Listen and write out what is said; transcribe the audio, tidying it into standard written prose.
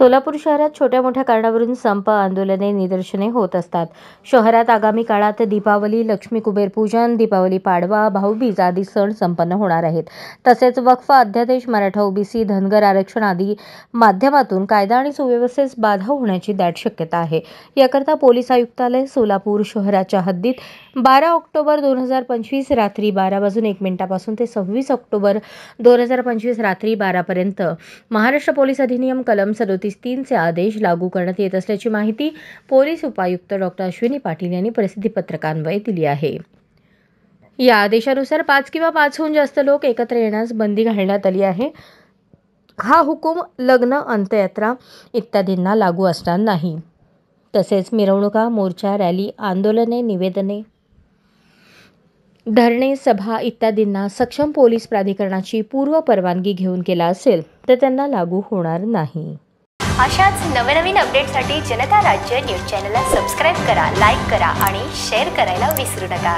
सोलापूर शहरात छोट्या मोठ्या कारणावरून संप, आंदोलने, निदर्शने होत असतात. शहरात आगामी काळात दीपावली, लक्ष्मी कुबेर पूजन, दीपावली पाडवा, भाऊबीज आदी सण संपन्न होणार आहेत. तसेच वक्फ, अध्यादेश, मराठा, ओबीसी, धनगर आरक्षण आदी माध्यमातून कायदा आणि सुव्यवस्थेस बाधा होण्याची दाट शक्यता आहे. याकरता पोलीस आयुक्तालय सोलापूर शहराच्या हद्दीत 12 ऑक्टोबर 2025 रात्री 12:01 पासून ते 26 ऑक्टोबर 2025 रात्री 12 पर्यंत महाराष्ट्र पोलीस अधिनियम कलम 37(3) चे आदेश लागू करण्यात येत असल्याची माहिती पोलीस उपायुक्त डॉ. अश्विनी पाटील यांनी प्रसिद्धी पत्रकान्वये दिली आहे. या आदेशानुसार 5 किंवा 5हून जास्त लोक एकत्र येण्यास बंदी घालण्यात आली आहे. हा हुकूम लग्न, अंत्ययात्रा इत्यादींना लागू असणार नाही. तसेच मिरवणुका, मोर्चा, रॅली, आंदोलने, निवेदने, धरणे, सभा इत्यादींना सक्षम पोलीस प्राधिकरणाची पूर्व परवानगी घेऊन केला असेल तर त्यांना लागू होणार नाही. अशाच नवनवीन अपडेटसाठी जनता राज्य न्यूज चॅनलला सबस्क्राईब करा, लाईक करा आणि शेअर करायला विसरू नका.